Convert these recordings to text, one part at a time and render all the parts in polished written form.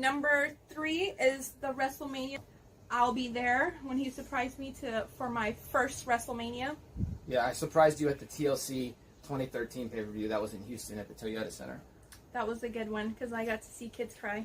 Number 3 is the WrestleMania. I'll be there when he surprised me for my first WrestleMania. Yeah, I surprised you at the TLC 2013 pay-per-view. That was in Houston at the Toyota Center. That was a good one because I got to see kids cry.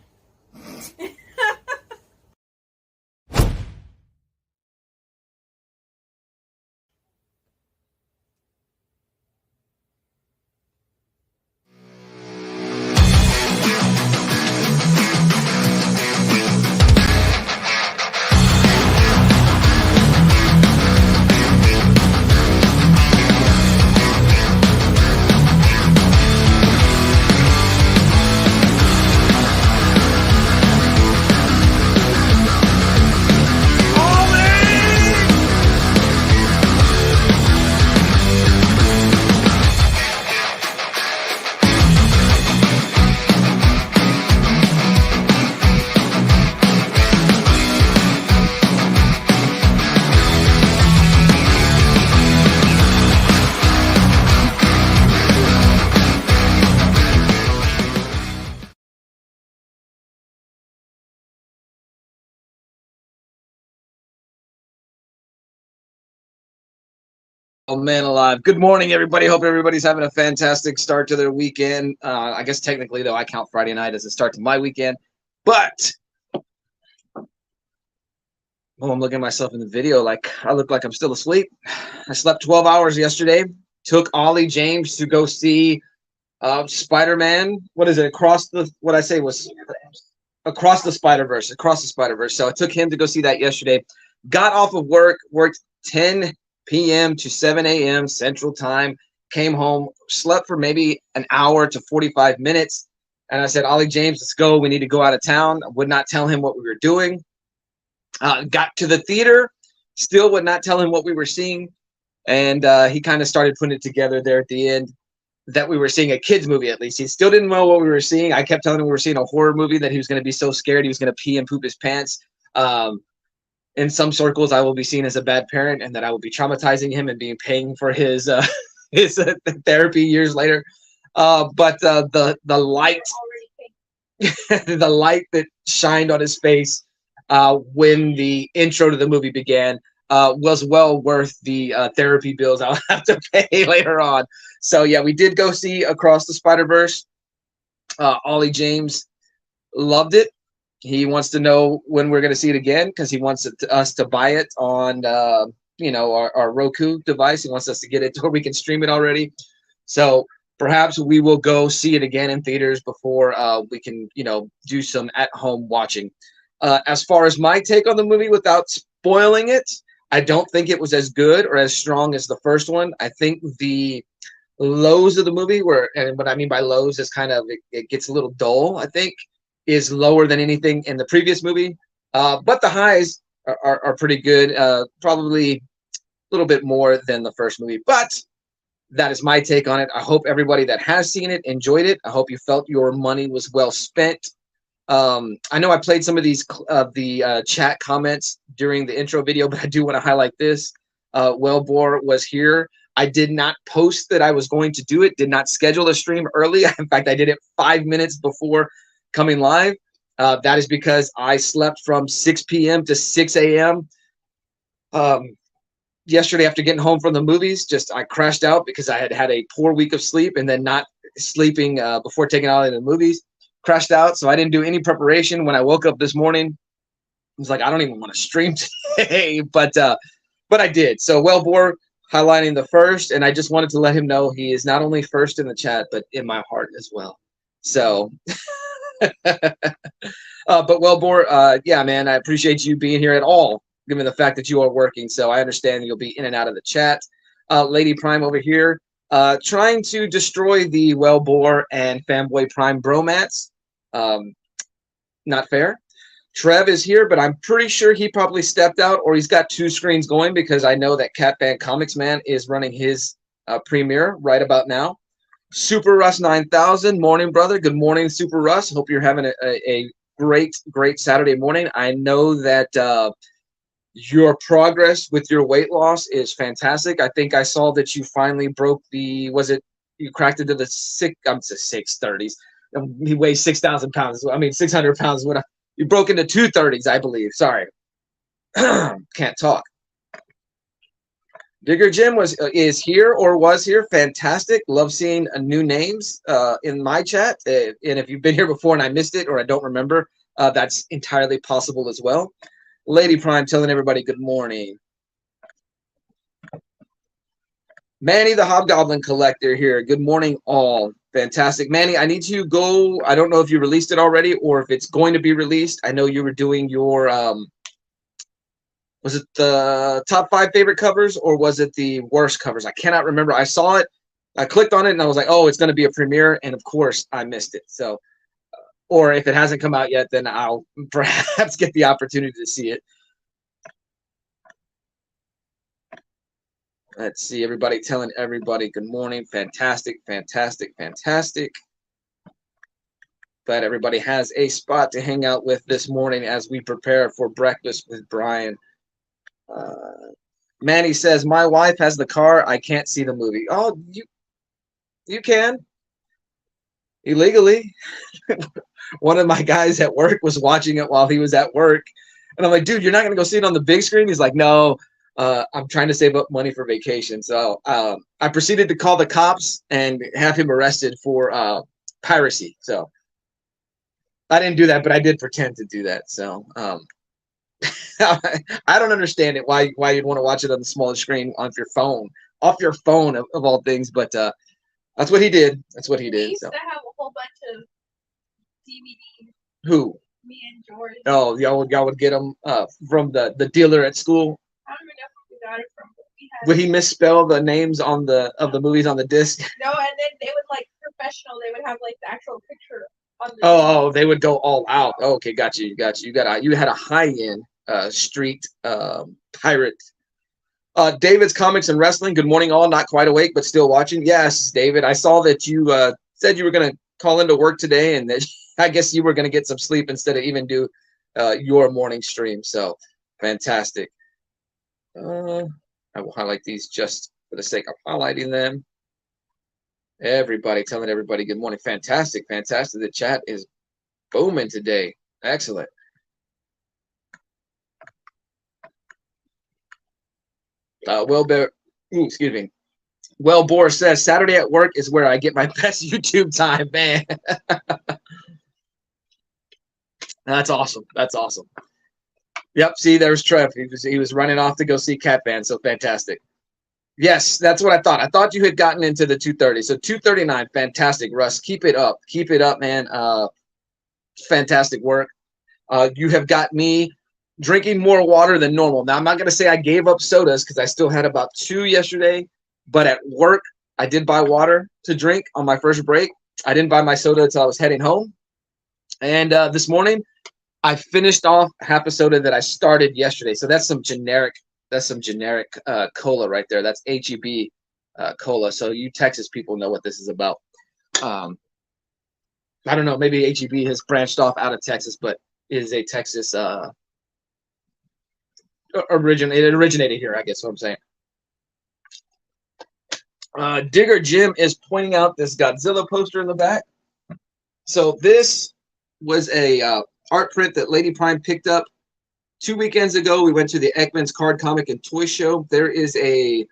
Oh, man alive. Good morning, everybody. Hope everybody's having a fantastic start to their weekend. I guess technically, though, I count Friday night as a start to my weekend. But, I'm looking at myself in the video like I look like I'm still asleep. I slept 12 hours yesterday. Took Ollie James to go see Spider-Man. What is it? Across the Spider-Verse. So I took him to go see that yesterday. Got off of work, worked 10 p.m. to 7 a.m. Central Time, came home, slept for maybe an hour to 45 minutes. And I said, Ollie James, let's go. We need to go out of town. I would not tell him what we were doing. Got to the theater, still would not tell him what we were seeing. And he kind of started putting it together there at the end that we were seeing a kid's movie, at least. He still didn't know what we were seeing. I kept telling him we were seeing a horror movie, that he was going to be so scared he was going to pee and poop his pants. In some circles, I will be seen as a bad parent, and that I will be traumatizing him and paying for his therapy years later. But the light, the light that shined on his face when the intro to the movie began was well worth the therapy bills I'll have to pay later on. So yeah, we did go see Across the Spider-Verse. Ollie James loved it. He wants to know when we're going to see it again, because he wants us to buy it on, our Roku device. He wants us to get it to where we can stream it already. So perhaps we will go see it again in theaters before we can, do some at-home watching. As far as my take on the movie, without spoiling it, I don't think it was as good or as strong as the first one. I think the lows of the movie and what I mean by lows is kind of it gets a little dull, I think, is lower than anything in the previous movie. But the highs are pretty good, probably a little bit more than the first movie. But that is my take on it. I hope everybody that has seen it enjoyed it. I hope you felt your money was well spent. I know I played some of these the chat comments during the intro video, but I do want to highlight this. Wellbore was here. I did not post that I was going to do it, did not schedule a stream early. In fact, I did it 5 minutes before coming live. That is because I slept from 6 p.m. to 6 a.m. Yesterday after getting home from the movies. I crashed out because I had had a poor week of sleep, and then not sleeping before taking out the movies. Crashed out, so I didn't do any preparation. When I woke up this morning, I was like, I don't even want to stream today, but I did. So Wellbore highlighting the first, and I just wanted to let him know he is not only first in the chat, but in my heart as well. So, but Wellbore, yeah, man, I appreciate you being here at all, given the fact that you are working. So I understand you'll be in and out of the chat. Lady Prime over here, trying to destroy the Wellbore and Fanboy Prime bromance. Not fair. Trev is here, but I'm pretty sure he probably stepped out, or he's got two screens going, because I know that Catman Comics Man is running his premiere right about now. Super Russ 9000, morning, brother. Good morning, Super Russ. Hope you're having a great Saturday morning. I know that your progress with your weight loss is fantastic. I think I saw that you finally broke the, you cracked into the 630s, He weighs 6,000 pounds. I mean, 600 pounds. What you broke into 230s, I believe. Sorry, can't talk. Digger Jim is here or was here. Fantastic. Love seeing new names in my chat. And if you've been here before and I missed it or I don't remember, that's entirely possible as well. Lady Prime telling everybody good morning. Manny the Hobgoblin Collector here. Good morning, all. Fantastic. Manny, I need to go. I don't know if you released it already or if it's going to be released. I know you were doing your was it the top 5 favorite covers or was it the worst covers? I cannot remember. I saw it. I clicked on it and I was like, oh, it's going to be a premiere. And of course, I missed it. So, or if it hasn't come out yet, then I'll perhaps get the opportunity to see it. Let's see. Everybody telling everybody good morning. Fantastic, fantastic, fantastic. Glad everybody has a spot to hang out with this morning as we prepare for breakfast with Brian. Manny says, my wife has the car. I can't see the movie. Oh, you can. Illegally. One of my guys at work was watching it while he was at work. And I'm like, dude, you're not going to go see it on the big screen? He's like, no, I'm trying to save up money for vacation. So I proceeded to call the cops and have him arrested for piracy. So I didn't do that, but I did pretend to do that. So I don't understand it why you'd want to watch it on the smallest screen off your phone of all things, but that's what he did. That's what he did. We used So. to have a whole bunch of DVDs. Who? Me and George. Oh, y'all would get them from the dealer at school. I don't even know who we got it from, but we had. Would he misspell the names of the movies on the disc? No, and then they would like professional. They would have like the actual picture on the. Oh, they would go all out. Oh, okay, got you. You had a high end street pirate. David's Comics and Wrestling. Good morning, all. Not quite awake, but still watching. Yes, David. I saw that you said you were going to call into work today, and that I guess you were going to get some sleep instead of even do your morning stream. So fantastic. I will highlight these just for the sake of highlighting them. Everybody telling everybody good morning. Fantastic, fantastic. The chat is booming today. Excellent. Excuse me. Well, Boris says Saturday at work is where I get my best YouTube time, man. That's awesome. That's awesome. Yep. See, there's Trev. He was running off to go see Catman. So fantastic. Yes, that's what I thought. I thought you had gotten into the 230. So 239. Fantastic, Russ. Keep it up. Keep it up, man. Fantastic work. You have got me drinking more water than normal. Now, I'm not going to say I gave up sodas because I still had about 2 yesterday. But at work, I did buy water to drink on my first break. I didn't buy my soda until I was heading home. And this morning, I finished off half a soda that I started yesterday. So that's some generic cola right there. That's HEB cola. So you Texas people know what this is about. I don't know. Maybe HEB has branched off out of Texas, but it is a Texas it originated here, I guess what I'm saying. Digger Jim is pointing out this Godzilla poster in the back. So this was a art print that Lady Prime picked up 2 weekends ago. We went to the Ekman's Card, Comic, and Toy Show. There is a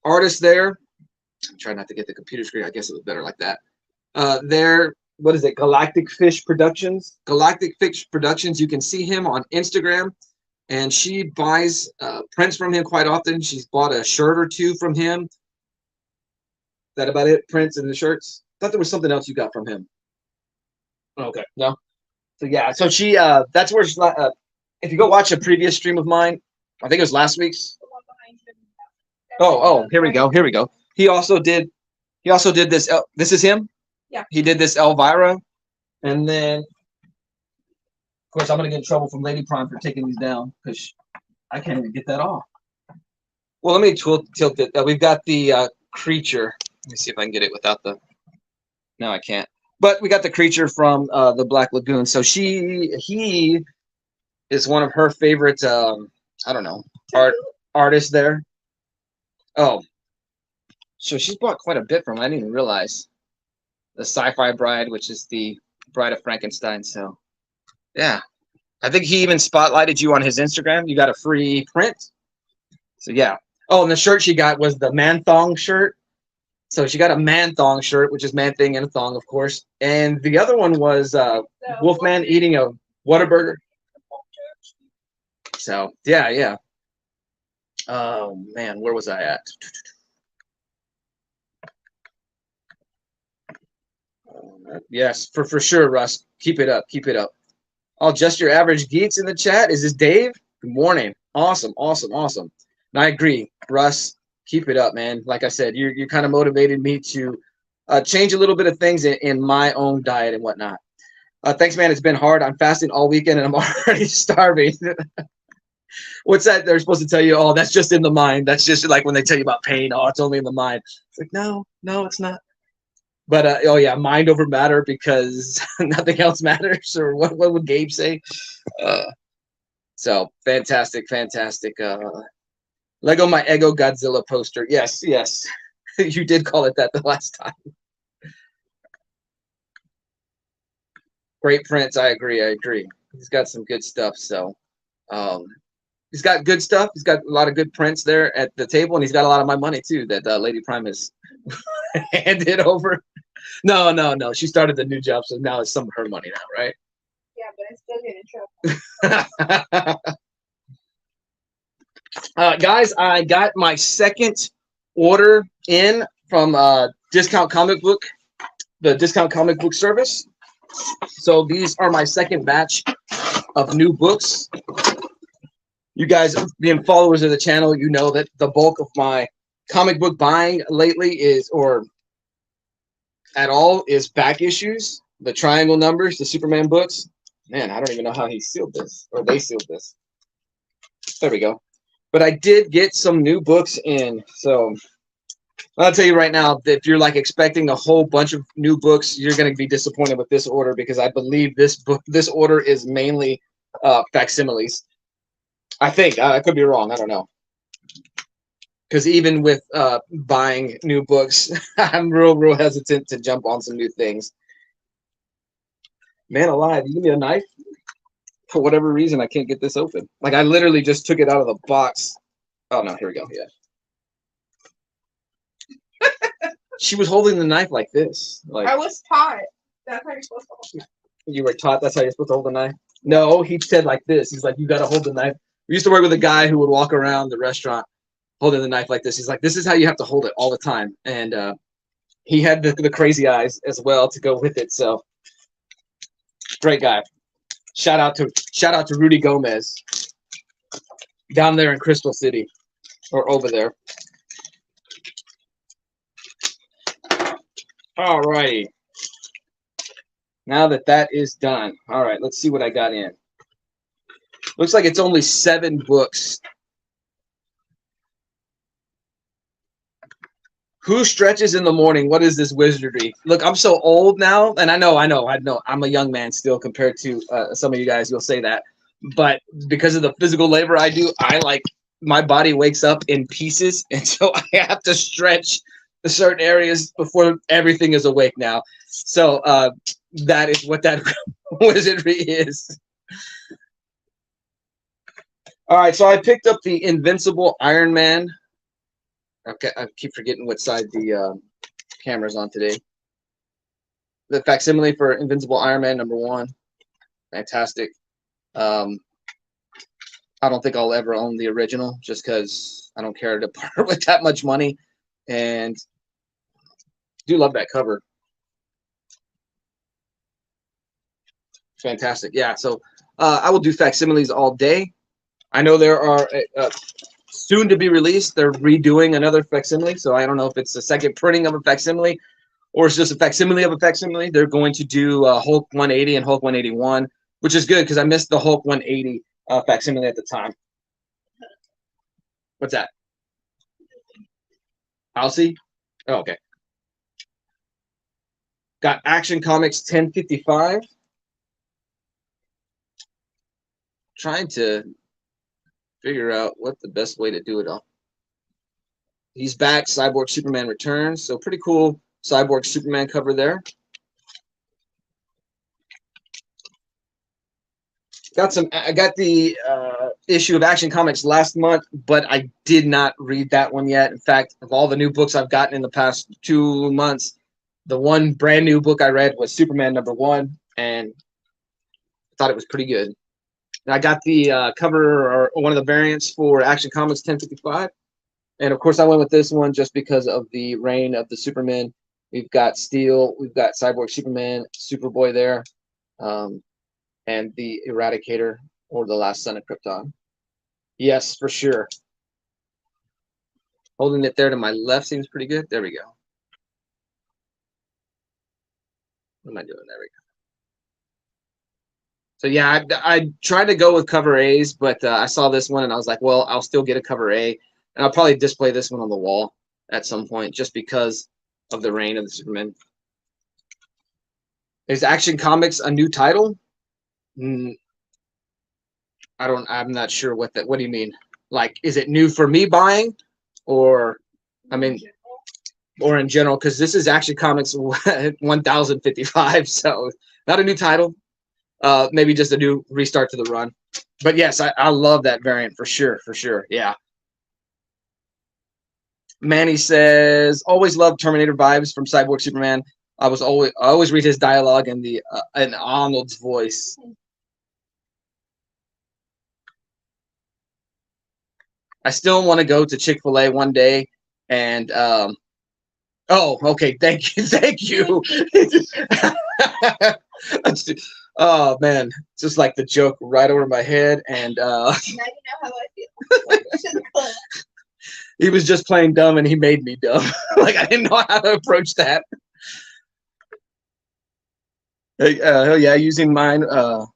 artist there. I'm trying not to get the computer screen. I guess it was better like that. What is it? Galactic Fish Productions. Galactic Fish Productions. You can see him on Instagram. And she buys prints from him quite often. She's bought a shirt or two from him. Is that about it? Prints and the shirts? I thought there was something else you got from him. Okay. No? So, yeah. So she, that's where she, if you go watch a previous stream of mine, I think it was last week's. Oh, here we go. Here we go. He also did this. This is him? Yeah. He did this Elvira. And then, of course, I'm going to get in trouble from Lady Prime for taking these down because I can't even get that off. Well, let me tilt it. We've got the creature. Let me see if I can get it without the. No, I can't. But we got the creature from the Black Lagoon. So he is one of her favorite. I don't know, artists there. Oh, so she's bought quite a bit from. I didn't even realize. the Sci-Fi Bride, which is the Bride of Frankenstein. So, yeah. I think he even spotlighted you on his Instagram. You got a free print. So, yeah. Oh, and the shirt she got was the Man Thong shirt. So she got a Man Thong shirt, which is man thing and a thong, of course. And the other one was Wolfman eating a Whataburger. So, yeah, yeah. Oh, man, where was I at? Yes, for sure, Russ. Keep it up. Keep it up. Oh, just your average geeks in the chat. Is this Dave? Good morning. Awesome, awesome, awesome. And I agree, Russ. Keep it up, man. Like I said, you kind of motivated me to change a little bit of things in my own diet and whatnot. Thanks, man. It's been hard. I'm fasting all weekend and I'm already starving. What's that? They're supposed to tell you, oh, that's just in the mind. That's just like when they tell you about pain. Oh, it's only in the mind. It's like, no, it's not. But oh yeah, mind over matter because nothing else matters. Or what would Gabe say? So fantastic. Lego my Ego Godzilla poster. Yes. You did call it that the last time. Great prints. I agree. He's got some good stuff. So he's got good stuff. He's got a lot of good prints there at the table, and he's got a lot of my money too that Lady Prime has handed over. No. She started the new job, so now it's some of her money now, right? Yeah, but I still get in trouble. Guys, I got my second order in from Discount Comic Book, the Discount Comic Book service. So these are my second batch of new books. You guys being followers of the channel, you know that the bulk of my comic book buying lately is back issues, the Triangle numbers, the Superman books. Man, I don't even know how he sealed this, or they sealed this. There we go. But I did get some new books in. So I'll tell you right now, that if you're like expecting a whole bunch of new books, you're going to be disappointed with this order because I believe this order is mainly facsimiles. I think. I could be wrong. I don't know. Because even with buying new books, I'm real hesitant to jump on some new things. Man alive, you give me a knife? For whatever reason, I can't get this open. Like, I literally just took it out of the box. Oh, no, here we go. Yeah. She was holding the knife like this. Like, I was taught. That's how you're supposed to hold it. You were taught that's how you're supposed to hold the knife? No, he said like this. He's like, you got to hold the knife. We used to work with a guy who would walk around the restaurant holding the knife like this. He's like, this is how you have to hold it all the time. And he had the crazy eyes as well to go with it. So great guy. Shout out to Rudy Gomez down there in Crystal City or over there. All righty. Now that is done. All right, let's see what I got in. Looks like it's only 7 books. Who stretches in the morning? What is this wizardry? Look, I'm so old now, and I know. I'm a young man still compared to some of you guys. You'll say that, but because of the physical labor I do, my body wakes up in pieces, and so I have to stretch the certain areas before everything is awake now. So that is what that wizardry is. All right, so I picked up the Invincible Iron Man. Okay, I keep forgetting what side the camera's on today. The facsimile for Invincible Iron Man #1. Fantastic. I don't think I'll ever own the original just because I don't care to part with that much money. And do love that cover. Fantastic. Yeah, so I will do facsimiles all day. I know there are soon to be released. They're redoing another facsimile, so I don't know if it's a second printing of a facsimile or it's just a facsimile of a facsimile. They're going to do Hulk 180 and Hulk 181, which is good because I missed the Hulk 180 facsimile at the time. What's that? Halsey? Oh, okay. Got Action Comics 1055. Trying to figure out what the best way to do it all. He's back. Cyborg Superman returns. So pretty cool Cyborg Superman cover there. I got the issue of Action Comics last month, but I did not read that one yet. In fact, of all the new books I've gotten in the past 2 months, the one brand new book I read was Superman #1, and I thought it was pretty good. And I got the cover or one of the variants for Action Comics 1055. And of course, I went with this one just because of the reign of the Supermen. We've got Steel, we've got Cyborg Superman, Superboy there, and the Eradicator, or the Last Son of Krypton. Yes, for sure. Holding it there to my left seems pretty good. There we go. What am I doing? There we go. So yeah, I tried to go with cover A's, but I saw this one and I was like, well, I'll still get a cover A, and I'll probably display this one on the wall at some point just because of the reign of the Superman. Is Action Comics a new title? I'm not sure what do you mean? Like, is it new for me buying, or, I mean, or in general? Because this is Action Comics 1055, so not a new title. Maybe just a new restart to the run. But yes, I love that variant for sure, yeah. Manny says, always loved Terminator vibes from Cyborg Superman. I always read his dialogue in Arnold's voice. I still want to go to Chick-fil-A one day, and oh, okay, thank you. Oh man, just like the joke right over my head, and now you know how I feel. He was just playing dumb, and he made me dumb. Like, I didn't know how to approach that. Hell yeah, using mine for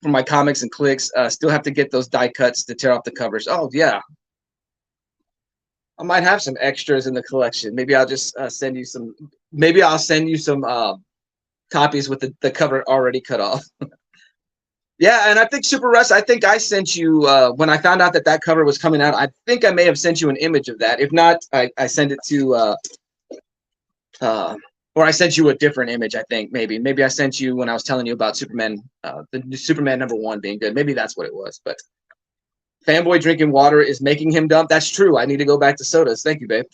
my comics and clicks. Still have to get those die cuts to tear off the covers. Oh yeah, I might have some extras in the collection. Maybe I'll just send you some. Maybe I'll send you some copies with the cover already cut off. Yeah, and I think Super Russ, I think I sent you when I found out that cover was coming out. I think I may have sent you an image of that. If not, I sent it to or I sent you a different image. I think maybe I sent you when I was telling you about Superman, the Superman #1 being good. Maybe that's what it was. But Fanboy drinking water is making him dumb. That's true. I need to go back to sodas. Thank you, babe.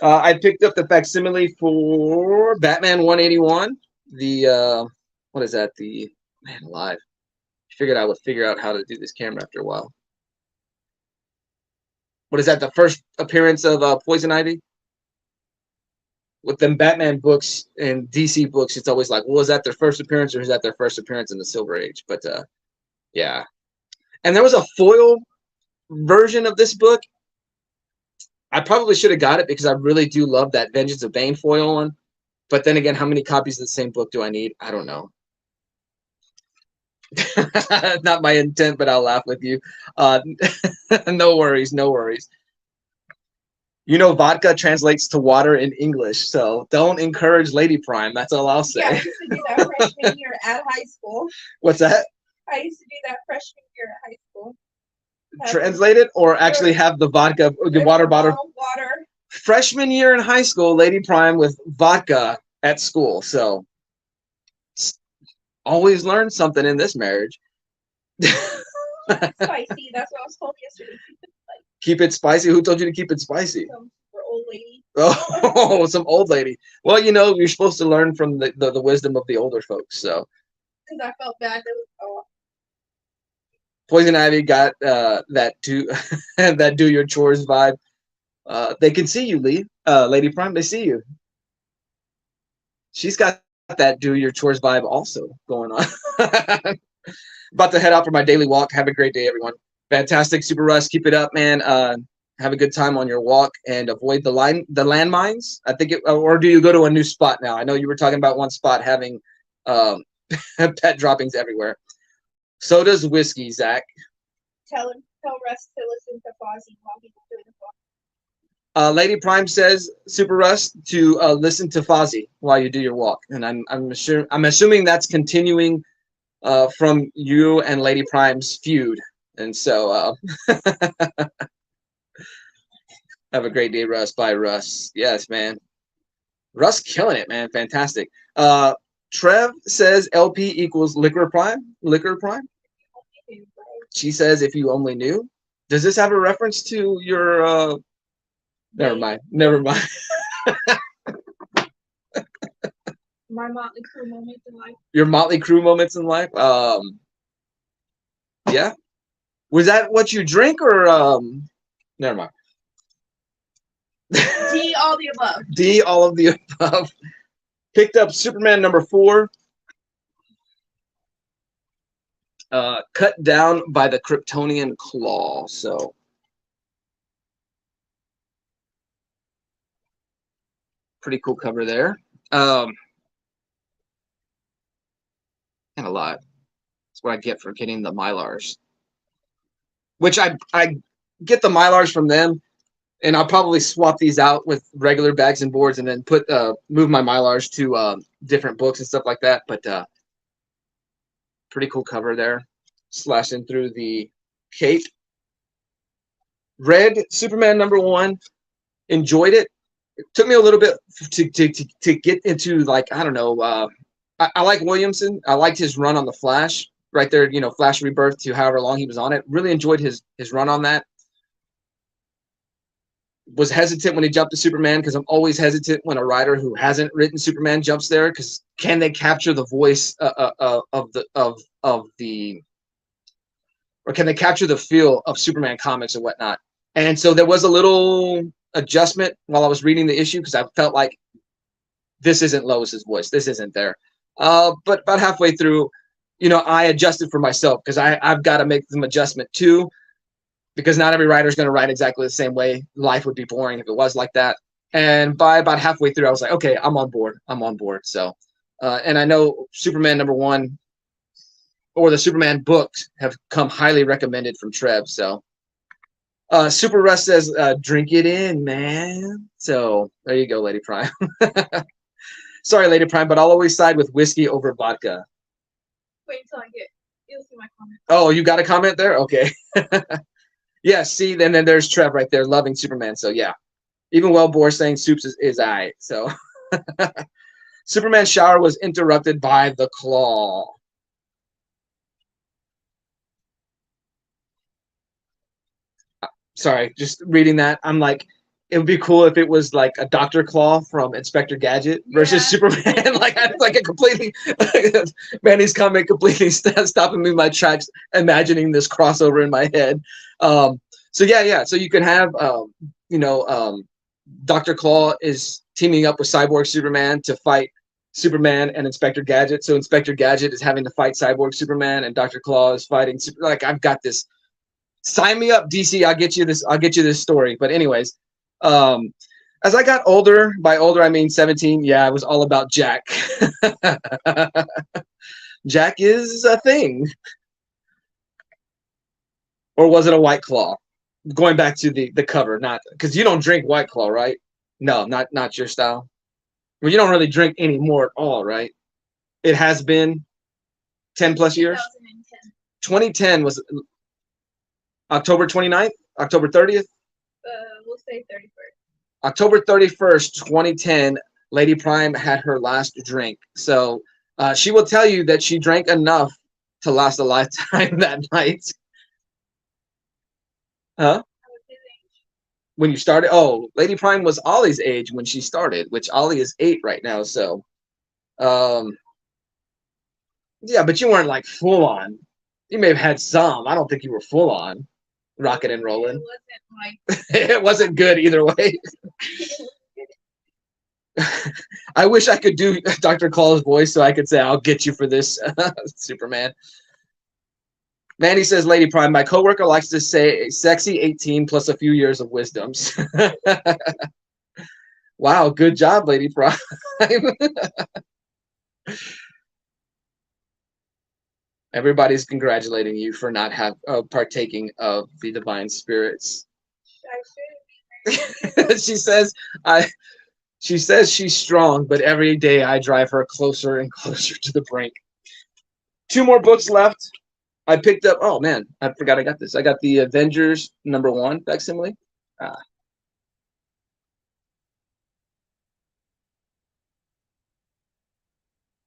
I picked up the facsimile for Batman 181. The what is that? The man alive. I figured I would figure out how to do this camera after a while. What is that? The first appearance of Poison Ivy? With them Batman books and DC books, it's always like, well, is that their first appearance, or is that their first appearance in the Silver Age? But yeah. And there was a foil version of this book. I probably should have got it because I really do love that Vengeance of Bane foil one. But then again, how many copies of the same book do I need? I don't know. Not my intent, but I'll laugh with you. No worries, no worries. You know, vodka translates to water in English, so don't encourage Lady Prime. That's all I'll say. Yeah, I used to do that freshman year at high school. What's that? I used to do that freshman year at high school. Translate it, or actually have the vodka, the water bottle. Water. Freshman year in high school, Lady Prime with vodka at school. So always learn something in this marriage. Spicy. That's what I was told yesterday. Keep it spicy. Who told you to keep it spicy? Some old lady. Oh, some old lady. Well, you know, you're supposed to learn from the wisdom of the older folks. So. Because I felt bad. Poison Ivy got that do your chores vibe. They can see you, Lee. Lady Prime, they see you. She's got that do your chores vibe also going on. About to head out for my daily walk. Have a great day, everyone. Fantastic, Super Russ. Keep it up, man. Have a good time on your walk and avoid the landmines. I think or do you go to a new spot now? I know you were talking about one spot having pet droppings everywhere. So does whiskey, Zach. Tell Russ to listen to Fozzie while he's doing the walk. Lady Prime says, Super Russ, to listen to Fozzie while you do your walk, and I'm assuming that's continuing from you and Lady Prime's feud, and so have a great day, Russ. Bye, Russ. Yes, man. Russ killing it, man. Fantastic. Trev says LP equals Liquor Prime. Liquor Prime. She says if you only knew. Does this have a reference to your? Never mind. Never mind. My Motley Crue moments in life. Your Motley Crue moments in life. Yeah. Was that what you drink or Never mind. D, all the above. D, all of the above. Picked up Superman #4. Cut down by the Kryptonian Claw. So pretty cool cover there. And a lot. That's what I get for getting the Mylars. Which I get the Mylars from them, and I'll probably swap these out with regular bags and boards, and then move my Mylars to different books and stuff like that. But pretty cool cover there, slashing through the cape. Read Superman #1, enjoyed it. It took me a little bit to get into, like, I don't know. I like Williamson. I liked his run on the Flash right there. You know, Flash Rebirth to however long he was on it. Really enjoyed his run on that. Was hesitant when he jumped to Superman because I'm always hesitant when a writer who hasn't written Superman jumps there, because can they capture the voice or can they capture the feel of Superman comics and whatnot? And so there was a little adjustment while I was reading the issue because I felt like this isn't Lois's voice. This isn't there. But about halfway through, you know, I adjusted for myself because I've got to make some adjustment too, because not every writer is going to write exactly the same way. Life would be boring if it was like that. And by about halfway through, I was like, okay, I'm on board. I'm on board. So, and I know Superman #1 or the Superman books have come highly recommended from Trev. So, Super Russ says, drink it in, man. So there you go, Lady Prime. Sorry, Lady Prime, but I'll always side with whiskey over vodka. Wait until you'll see my comment. Oh, you got a comment there? Okay. Yeah, see, then there's Trev right there, loving Superman. So yeah, even Wellbore saying Soups is I. So Superman's shower was interrupted by the Claw. Sorry, just reading that, I'm like, it would be cool if it was like a Dr. Claw from Inspector Gadget versus Superman. like a completely Manny's comment completely stopping me in my tracks, imagining this crossover in my head. So yeah. So you can have Dr. Claw is teaming up with Cyborg Superman to fight Superman and Inspector Gadget. So Inspector Gadget is having to fight Cyborg Superman, and Dr. Claw is fighting like, I've got this. Sign me up, DC. I'll get you this story. But anyways, as I got older, by older I mean 17, yeah, it was all about Jack. Jack is a thing. Or was it a White Claw? Going back to the cover, not because you don't drink White Claw, right? No, not your style. Well, you don't really drink anymore at all, right? It has been 10 plus years. 2010 was October 29th, October 30th. We'll say 31st. October 31st, 2010, Lady Prime had her last drink. So she will tell you that she drank enough to last a lifetime that night. Huh? When you started? Oh, Lady Prime was Ollie's age when she started, which Ollie is 8 right now. So, yeah, but you weren't like full on. You may have had some. I don't think you were full on. Rocking and rolling. It wasn't good either way. I wish I could do Dr. Claw's voice so I could say, I'll get you for this, Superman. Mandy says, Lady Prime, my coworker likes to say sexy 18 plus a few years of wisdoms. Wow, good job, Lady Prime. Everybody's congratulating you for not partaking of the divine spirits. She says she's strong, but every day I drive her closer and closer to the brink. 2 more books left. I picked up. Oh man, I forgot I got this. I got the Avengers #1 facsimile.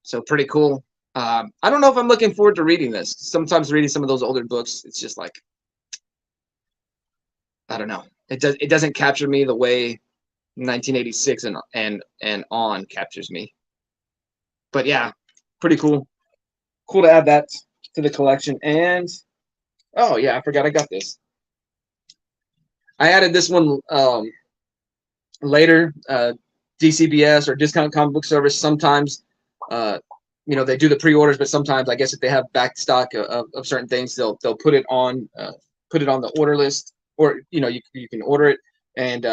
So pretty cool. I don't know if I'm looking forward to reading this. Sometimes reading some of those older books, it's just like, I don't know. It doesn't capture me the way 1986 and on captures me. But yeah, pretty cool. Cool to add that to the collection. And oh yeah, I forgot I got this. I added this one later. DCBS or Discount Comic Book Service. Sometimes, they do the pre-orders, but sometimes I guess if they have back stock of certain things, they'll put it on the order list, or you can order it. And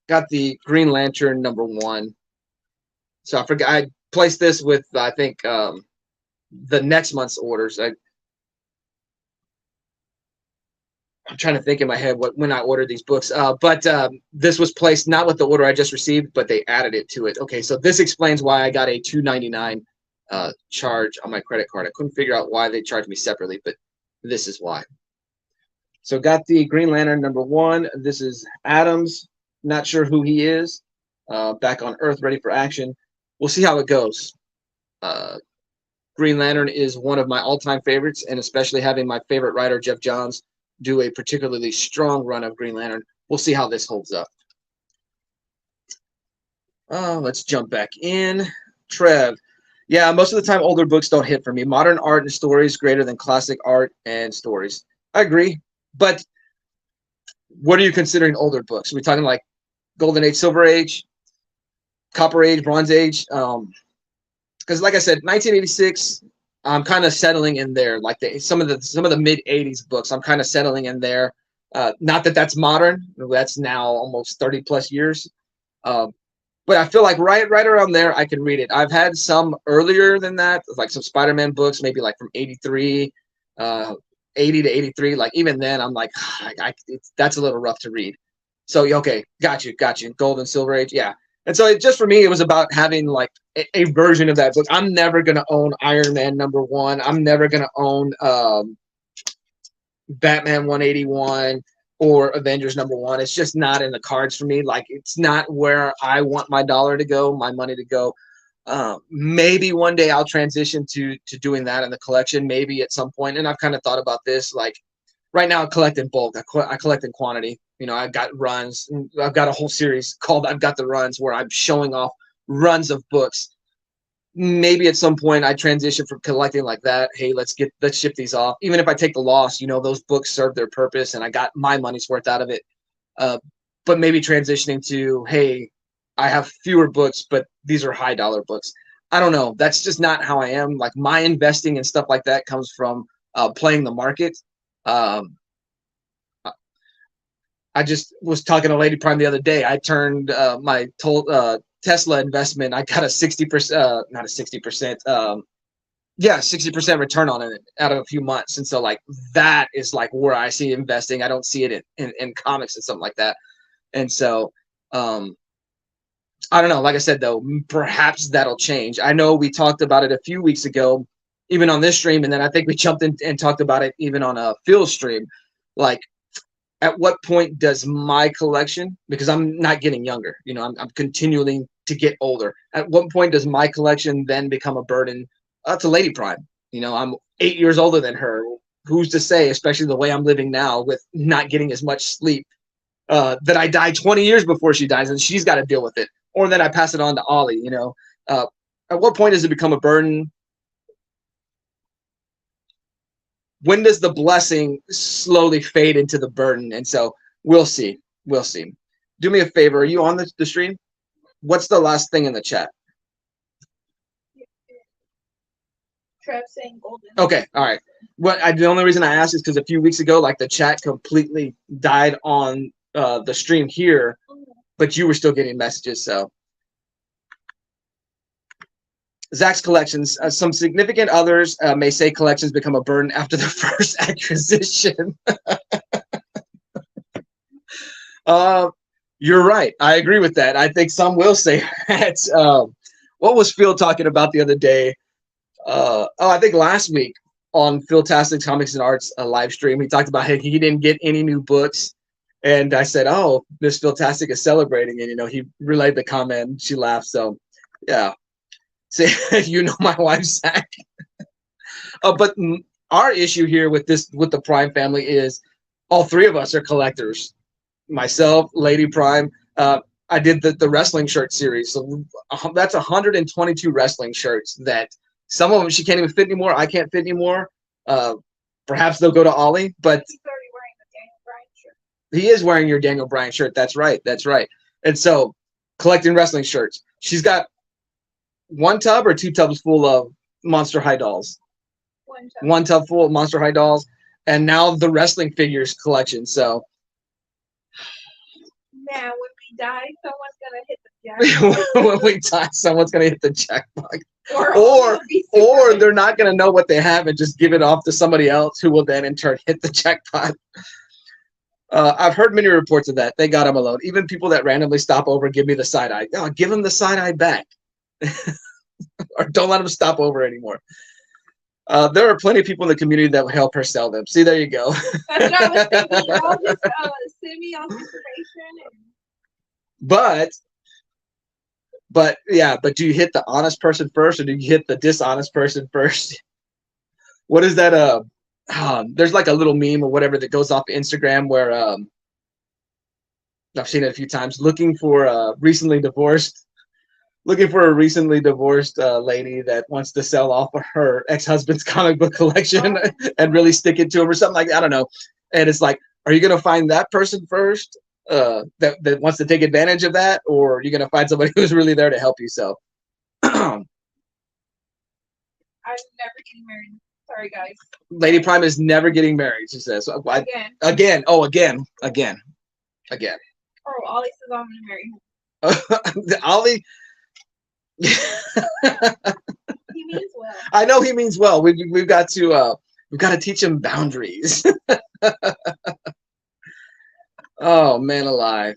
got the Green Lantern #1. So I forgot I placed this with I think the next month's orders. I'm trying to think in my head when I ordered these books. But this was placed not with the order I just received, but they added it to it. Okay, so this explains why I got a $2.99 charge on my credit card. I couldn't figure out why they charged me separately, but this is why. So got the Green Lantern #1. This is Adams. Not sure who he is. Back on Earth, ready for action. We'll see how it goes. Green Lantern is one of my all-time favorites, and especially having my favorite writer, Jeff Johns, do a particularly strong run of Green Lantern. We'll see how this holds up. Let's jump back in. Trev. Yeah, most of the time older books don't hit for me. Modern art and stories greater than classic art and stories. I agree. But what are you considering older books? Are we talking like Golden Age, Silver Age, Copper Age, Bronze Age? Because like I said, 1986, I'm kind of settling in there. Like some of the mid 80s books, I'm kind of settling in there. Not that that's modern. That's now almost 30 plus years. But I feel like right around there, I can read it. I've had some earlier than that, like some Spider-Man books, maybe like from 83, 80 to 83. Like even then, I'm like, that's a little rough to read. So, okay, got you. Gold and Silver Age, yeah. And so just for me, it was about having like a version of that book. I'm never going to own Iron Man #1. I'm never going to own Batman 181 or Avengers #1. It's just not in the cards for me. Like, it's not where I want my dollar to go, my money to go. Maybe one day I'll transition to doing that in the collection, maybe at some point. And I've kind of thought about this. Like right now, I collect in bulk. I collect in quantity. I've got runs. I've got a whole series called I've Got the Runs, where I'm showing off runs of books. Maybe at some point I transition from collecting like that. Hey, let's ship these off. Even if I take the loss, those books serve their purpose and I got my money's worth out of it. But maybe transitioning to, hey, I have fewer books, but these are high dollar books. I don't know. That's just not how I am. Like my investing and stuff like that comes from playing the market. I just was talking to Lady Prime the other day. I turned my Tesla investment. I got a 60%, not a 60%. 60% return on it out of a few months. And so like that is like where I see investing. I don't see it in comics and something like that. And so I don't know. Like I said, though, perhaps that'll change. I know we talked about it a few weeks ago, even on this stream. And then I think we jumped in and talked about it even on a Phil stream. Like, at what point does my collection, because I'm not getting younger, I'm continuing to get older. At what point does my collection then become a burden to Lady Prime? I'm 8 years older than her. Who's to say, especially the way I'm living now with not getting as much sleep, that I die 20 years before she dies and she's got to deal with it. Or then I pass it on to Ollie, At what point does it become a burden? When does the blessing slowly fade into the burden? And so we'll see. Do me a favor. Are you on the stream? What's the last thing in the chat? Trev saying golden. Okay. All right. The only reason I asked is because a few weeks ago, like the chat completely died on the stream here, but you were still getting messages. So Zach's collections. Some significant others may say collections become a burden after the first acquisition. You're right. I agree with that. I think some will say that. What was Phil talking about the other day? I think last week on Philtastic Comics and Arts live stream, he talked about how he didn't get any new books. And I said, oh, Miss Philtastic is celebrating. And, he relayed the comment. She laughed. So, yeah. So you know my wife, Zach. But our issue here with the Prime family is all three of us are collectors. Myself, Lady Prime. I did the wrestling shirt series, so that's 122 wrestling shirts. That some of them she can't even fit anymore. I can't fit anymore. Perhaps they'll go to Ollie, but He's already wearing the Daniel Bryan shirt. he is wearing your Daniel Bryan shirt. That's right. That's right. And so collecting wrestling shirts. She's got one tub or two tubs full of Monster High dolls. One tub full of Monster High dolls, and now the wrestling figures collection. So Man, when we die, someone's gonna hit the jackpot. when we die, someone's gonna hit the jackpot, or or they're not gonna know what they have and just give it off to somebody else, who will then in turn hit the jackpot. I've heard many reports of that. They got them alone. Even people that randomly stop over and give me the side eye. Oh, give them the side eye back, or don't let them stop over anymore. There are plenty of people in the community that will help her sell them. See, there you go. That's what I was thinking. I'll just send me all the information. But yeah, but do you hit the honest person first, or do you hit the dishonest person first? What is that? There's like a little meme or whatever that goes off Instagram where I've seen it a few times. Looking for a recently divorced lady that wants to sell off her ex-husband's comic book collection and really stick it to him or something like that. I don't know. And it's like, are you gonna find that person first that wants to take advantage of that, or are you gonna find somebody who's really there to help you sell? I'm never getting married. Sorry, guys. Lady Prime is never getting married, she says. Again. Oh, again. Oh, Ollie says I'm gonna marry him. Ollie. He means well. I know he means well. We've got to teach him boundaries. Oh man, alive.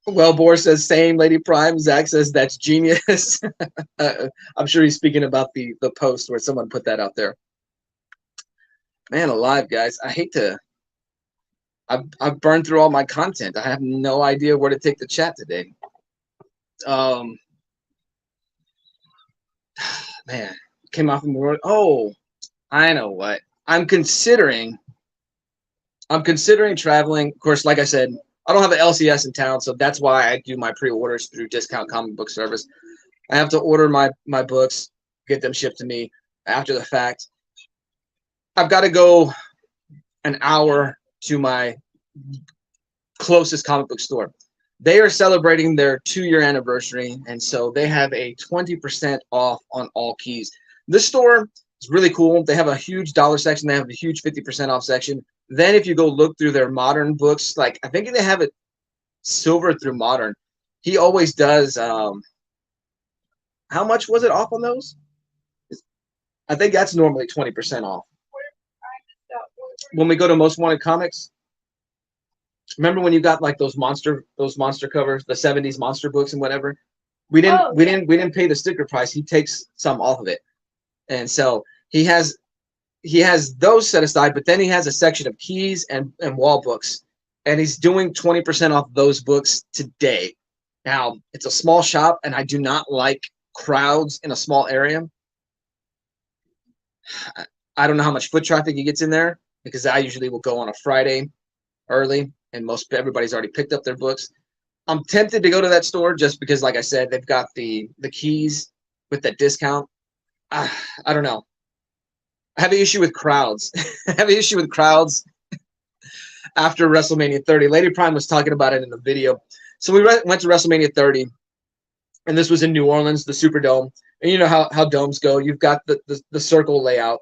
Well, Boar says same. Lady Prime. Zach says that's genius. I'm sure he's speaking about the post where someone put that out there. Man, alive, guys. I hate to. I've burned through all my content. I have no idea where to take the chat today. Man, came off from the road. Oh, I know what. I'm considering traveling. Of course, like I said, I don't have an LCS in town, so that's why I do my pre-orders through Discount Comic Book Service. I have to order my books, get them shipped to me after the fact. I've got to go an hour to my closest comic book store. They are celebrating their 2-year anniversary, and so they have a 20% off on all keys. This store is really cool. They have a huge dollar section. They have a huge 50% off section. Then if you go look through their modern books, like I think they have it silver through modern. He always does. How much was it off on those? I think that's normally 20% off. When we go to Most Wanted Comics, remember when you got like those monster covers, the 70s monster books and whatever? We didn't pay the sticker price. He takes some off of it. And so he has those set aside, but then he has a section of keys and wall books, and he's doing 20% off those books today. Now, it's a small shop, and I do not like crowds in a small area. I don't know how much foot traffic he gets in there, because I usually will go on a Friday early, and everybody's already picked up their books. I'm tempted to go to that store just because, like I said, they've got the keys with that discount. I don't know. I have an issue with crowds. After WrestleMania 30. Lady Prime was talking about it in the video. So we went to WrestleMania 30, and this was in New Orleans, the Superdome. And you know how domes go. You've got the circle layout.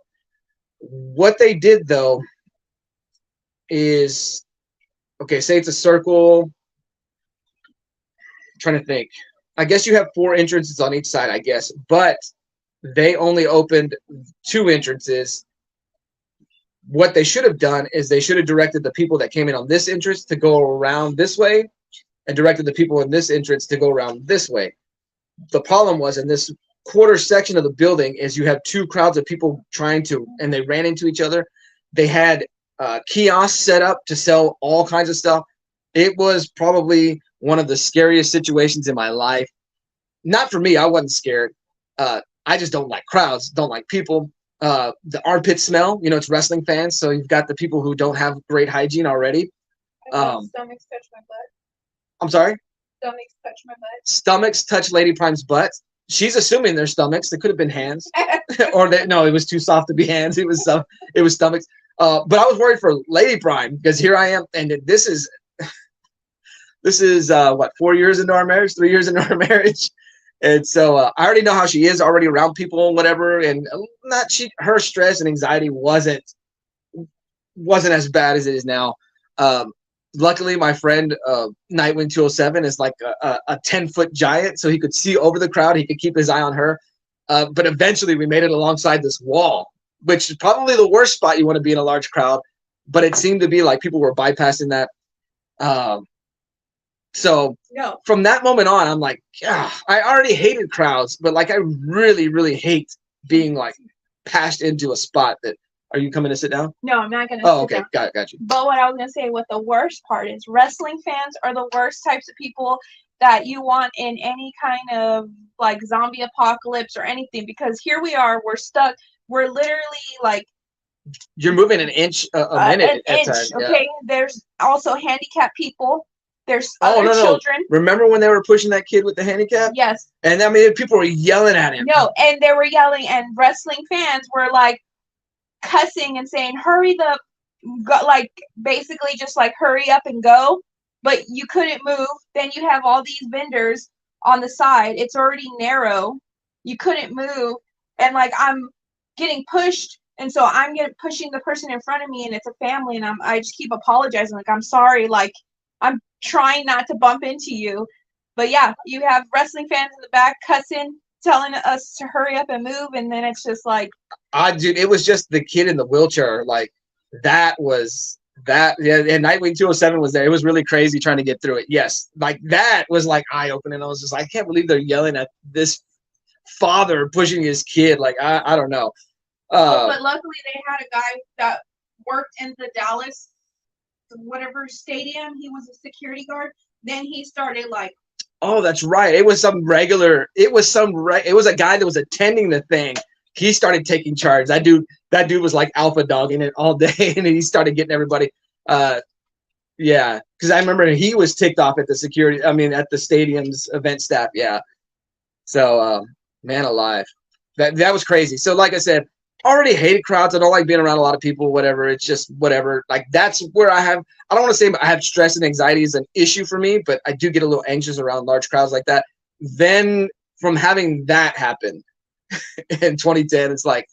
What they did, though, is, okay, say it's a circle. I'm trying to think. I guess you have 4 entrances on each side, I guess. But they only opened 2 entrances. What they should have done is they should have directed the people that came in on this entrance to go around this way, and directed the people in this entrance to go around this way. The problem was, in this quarter section of the building, is you have 2 crowds of people and they ran into each other. They had kiosks set up to sell all kinds of stuff. It was probably one of the scariest situations in my life. not for me. I wasn't scared. I just don't like crowds, don't like people. The armpit smell, it's wrestling fans, so you've got the people who don't have great hygiene already. Stomachs touch my butt. I'm sorry? Stomachs touch my butt. Stomachs touch Lady Prime's butt. She's assuming they're stomachs. They could have been hands. Or no, it was too soft to be hands. It was stomachs. But I was worried for Lady Prime because here I am, and this is what, 4 years into our marriage, 3 years into our marriage. And so I already know how she is already around people and whatever. And her stress and anxiety wasn't as bad as it is now. Luckily, my friend Nightwing 207 is like a 10-foot giant, so he could see over the crowd. He could keep his eye on her. But eventually, we made it alongside this wall, which is probably the worst spot you want to be in a large crowd. But it seemed to be like people were bypassing that. So from that moment on, I'm like, I already hated crowds, but like I really, really hate being like passed into a spot that. Are you coming to sit down? No, I'm not going to sit okay. Down. Got you. But what I was going to say, what the worst part is, wrestling fans are the worst types of people that you want in any kind of like zombie apocalypse or anything, because here we are, we're stuck. We're literally like. You're moving an inch a minute at times. Okay, there's also handicapped people. There's other children. Remember when they were pushing that kid with the handicap? Yes. And I mean, people were yelling at him. No, and they were yelling, and wrestling fans were like cussing and saying, hurry like basically just like hurry up and go, but you couldn't move. Then you have all these vendors on the side. It's already narrow. You couldn't move. And like I'm getting pushed, and so I'm pushing the person in front of me, and it's a family, and I just keep apologizing, like I'm sorry, like I'm trying not to bump into you. But yeah, you have wrestling fans in the back cussing, telling us to hurry up and move, and then it's just like, dude, it was just the kid in the wheelchair. Like that was that. Yeah, and Nightwing 207 was there. It was really crazy trying to get through it. Yes, like that was like eye opening. I was just like, I can't believe they're yelling at this father pushing his kid. Like I don't know. But luckily they had a guy that worked in the Dallas whatever stadium. He was a security guard. Then he started like. Oh, that's right. It was a guy that was attending the thing. He started taking charge. That dude was like alpha dogging it all day, and he started getting everybody. Yeah, because I remember he was ticked off at at the stadium's event staff. Yeah. So, man alive, that was crazy. So, like I said, already hated crowds. I don't like being around a lot of people. Whatever. It's just whatever. Like that's where I don't want to say I have stress and anxiety is an issue for me, but I do get a little anxious around large crowds like that. Then from having that happen in 2010, it's like,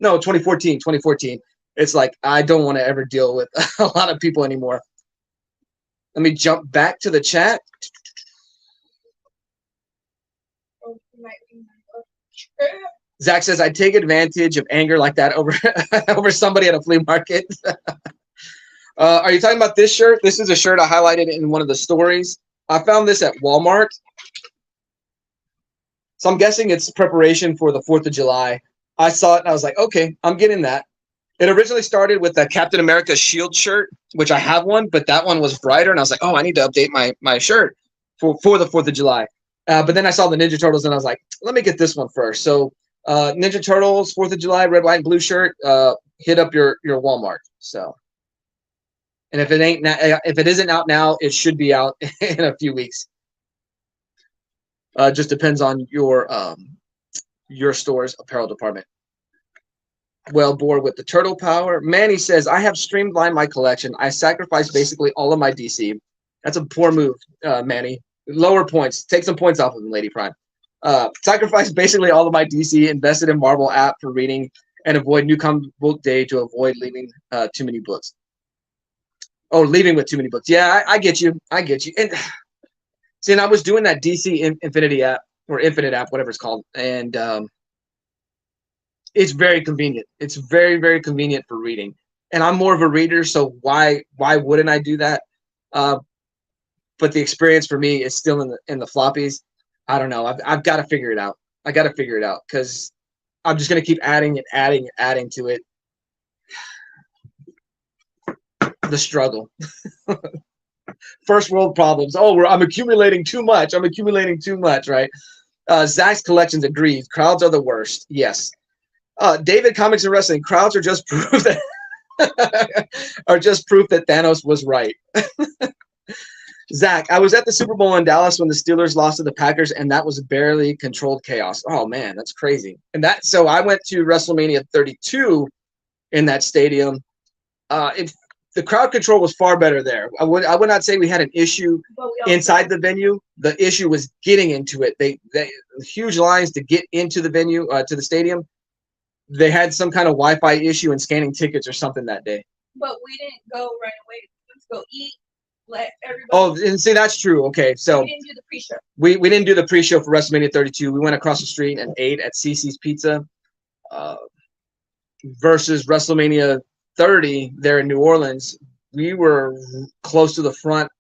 no, 2014. It's like, I don't want to ever deal with a lot of people anymore. Let me jump back to the chat. Zach says, I take advantage of anger like that over somebody at a flea market. Are you talking about this shirt? This is a shirt I highlighted in one of the stories. I found this at Walmart. So I'm guessing it's preparation for the 4th of July. I saw it and I was like, okay, I'm getting that. It originally started with the Captain America shield shirt, which I have one, but that one was brighter. And I was like, oh, I need to update my shirt for the 4th of July. But then I saw the Ninja Turtles and I was like, let me get this one first. So Ninja Turtles, 4th of July, red, white, and blue shirt, hit up your Walmart. So, and if it isn't out now, it should be out in a few weeks. Just depends on your store's apparel department. Well, bored with the turtle power. Manny says, I have streamlined my collection. I sacrificed basically all of my DC. That's a poor move, Manny. Lower points. Take some points off of him, Lady Prime. Sacrificed basically all of my DC, invested in Marvel app for reading, and avoid New Comic Book Day to avoid leaving too many books. Oh, leaving with too many books. Yeah, I get you. And see, and I was doing that DC Infinity app or Infinite app, whatever it's called, and it's very convenient. It's very, very convenient for reading. And I'm more of a reader, so why wouldn't I do that? But the experience for me is still in the floppies. I don't know. I've got to figure it out. I got to figure it out because I'm just gonna keep adding to it. The struggle. First world problems. Oh, I'm accumulating too much. Right? Zach's Collections agrees. Crowds are the worst. Yes. David Comics and Wrestling. Crowds are just proof that Thanos was right. Zach, I was at the Super Bowl in Dallas when the Steelers lost to the Packers, and that was barely controlled chaos. Oh man, that's crazy. So I went to WrestleMania 32 in that stadium. The crowd control was far better there. I would not say we had an issue inside the venue. The issue was getting into it. They huge lines to get into the venue, to the stadium. They had some kind of Wi-Fi issue and scanning tickets or something that day. But we didn't go right away. Let's go eat. Let everybody. Oh, and see, that's true. Okay, so we didn't do the pre-show. We didn't do the pre-show for WrestleMania 32. We went across the street and ate at CC's Pizza. Versus WrestleMania 30 there in New Orleans, we were close to the front.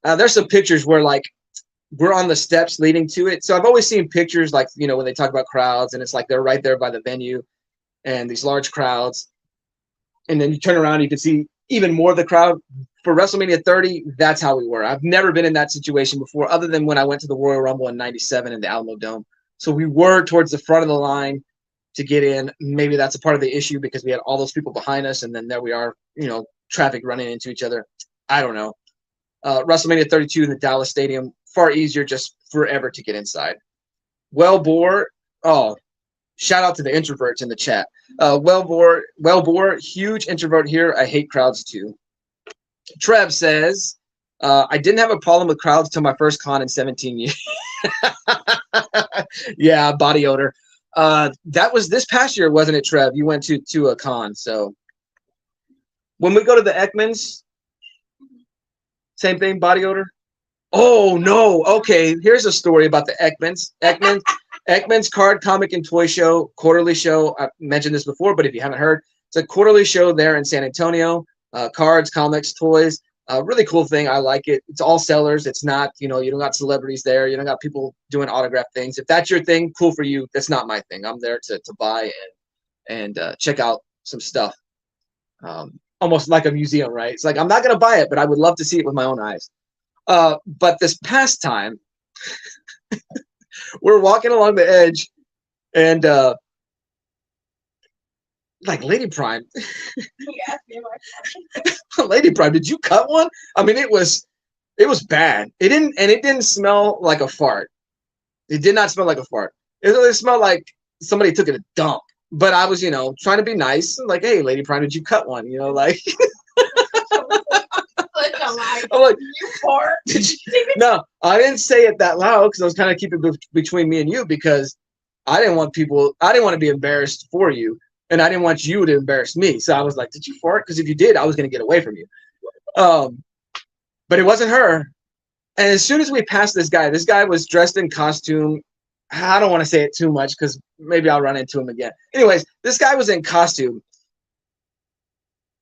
There's some pictures where like we're on the steps leading to it. So I've always seen pictures like, you know, when they talk about crowds and it's like they're right there by the venue and these large crowds. And then you turn around, you can see even more of the crowd. For WrestleMania 30, that's how we were. I've never been in that situation before, other than when I went to the Royal Rumble in '97 in the Alamo Dome. So we were towards the front of the line to get in. Maybe that's a part of the issue because we had all those people behind us, and then there we are, you know, traffic running into each other. I don't know. WrestleMania 32 in the Dallas Stadium, far easier, just forever to get inside. Wellbore, shout out to the introverts in the chat. Wellbore, huge introvert here. I hate crowds too. Trev says, I didn't have a problem with crowds till my first con in 17 years. Yeah, body odor. That was this past year, wasn't it, Trev? You went to a con. So when we go to the Ekmans, same thing, body odor. Oh no. Okay, here's a story about the Ekmans. Ekmans Card, Comic, and Toy Show, quarterly show. I've mentioned this before, but if you haven't heard, it's a quarterly show there in San Antonio. Cards, comics, toys. Really cool thing. I like it. It's all sellers. It's not, you know, you don't got celebrities there. You don't got people doing autograph things. If that's your thing, cool for you. That's not my thing. I'm there to buy and check out some stuff. Almost like a museum, right? It's like I'm not gonna buy it, but I would love to see it with my own eyes. But this past time, we're walking along the edge, and like Lady Prime. Lady Prime, did you cut one? I mean, it was bad. It didn't smell like a fart. It did not smell like a fart. It smelled like somebody took a dump. But I was, you know, trying to be nice. Like, hey, Lady Prime, did you cut one? You know, like. I'm like, you fart? No, I didn't say it that loud because I was kind of keeping it between me and you because I didn't want to be embarrassed for you. And I didn't want you to embarrass me. So I was like, did you fart? Because if you did, I was going to get away from you. But it wasn't her. And as soon as we passed this guy was dressed in costume. I don't want to say it too much because maybe I'll run into him again. Anyways, this guy was in costume.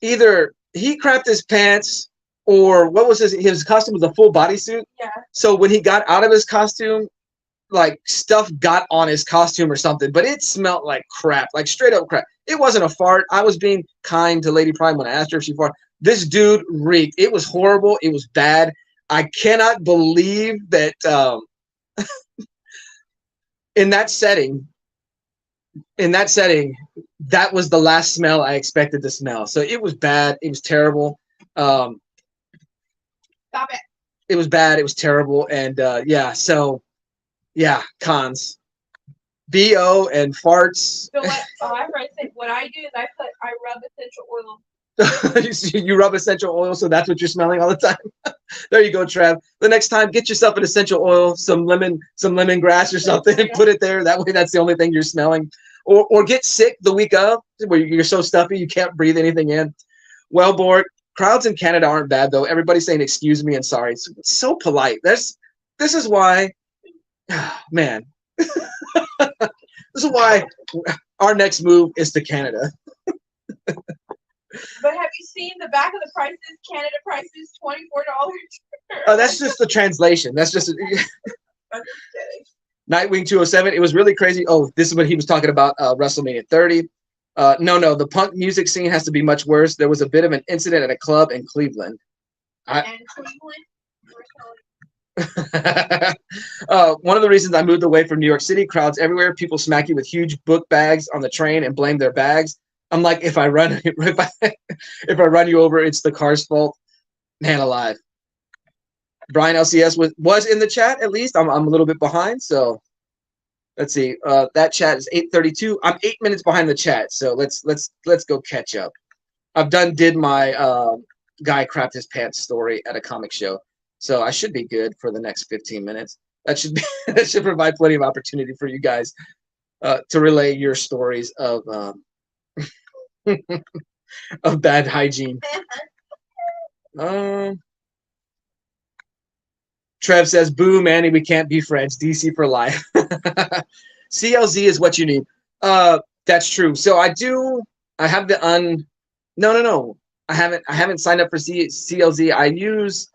Either he crapped his pants or what was his costume was a full bodysuit. Yeah. So when he got out of his costume, like stuff got on his costume or something, but it smelled like crap, like straight up crap. It wasn't a fart. I was being kind to Lady Prime when I asked her if she farted. This dude reeked. It was horrible. It was bad. I cannot believe that in that setting, that was the last smell I expected to smell. So it was bad. It was terrible. Stop it. It was bad. It was terrible. And cons. BO and farts. So what I do is I rub essential oil. You rub essential oil, so that's what you're smelling all the time. There you go, Trev. The next time, get yourself an essential oil, some lemongrass or something, and put it there. That way, that's the only thing you're smelling. Or get sick the week of, where you're so stuffy you can't breathe anything in. Well, Borg, crowds in Canada aren't bad though. Everybody's saying excuse me and sorry. It's so polite. This is why, man. This is why our next move is to Canada. But have you seen the back of the prices? Canada prices $24. Oh, that's just the translation. That's just. I'm just kidding. Nightwing 207. It was really crazy. Oh, this is what he was talking about. WrestleMania 30. No, the punk music scene has to be much worse. There was a bit of an incident at a club in Cleveland. One of the reasons I moved away from New York City, crowds everywhere, people smack you with huge book bags on the train and blame their bags. I'm like, if I run if I run you over, it's the car's fault. Man alive. Brian LCS was in the chat at least. I'm a little bit behind, so let's see. That chat is 8:32. I'm 8 minutes behind the chat, so let's go catch up. Did my guy crapped his pants story at a comic show, so I should be good for the next 15 minutes. That should be that should provide plenty of opportunity for you guys to relay your stories of of bad hygiene. Trev says, "Boo, Manny, we can't be friends. DC for life." CLZ is what you need. That's true. So I have the No. I haven't signed up for CLZ. I use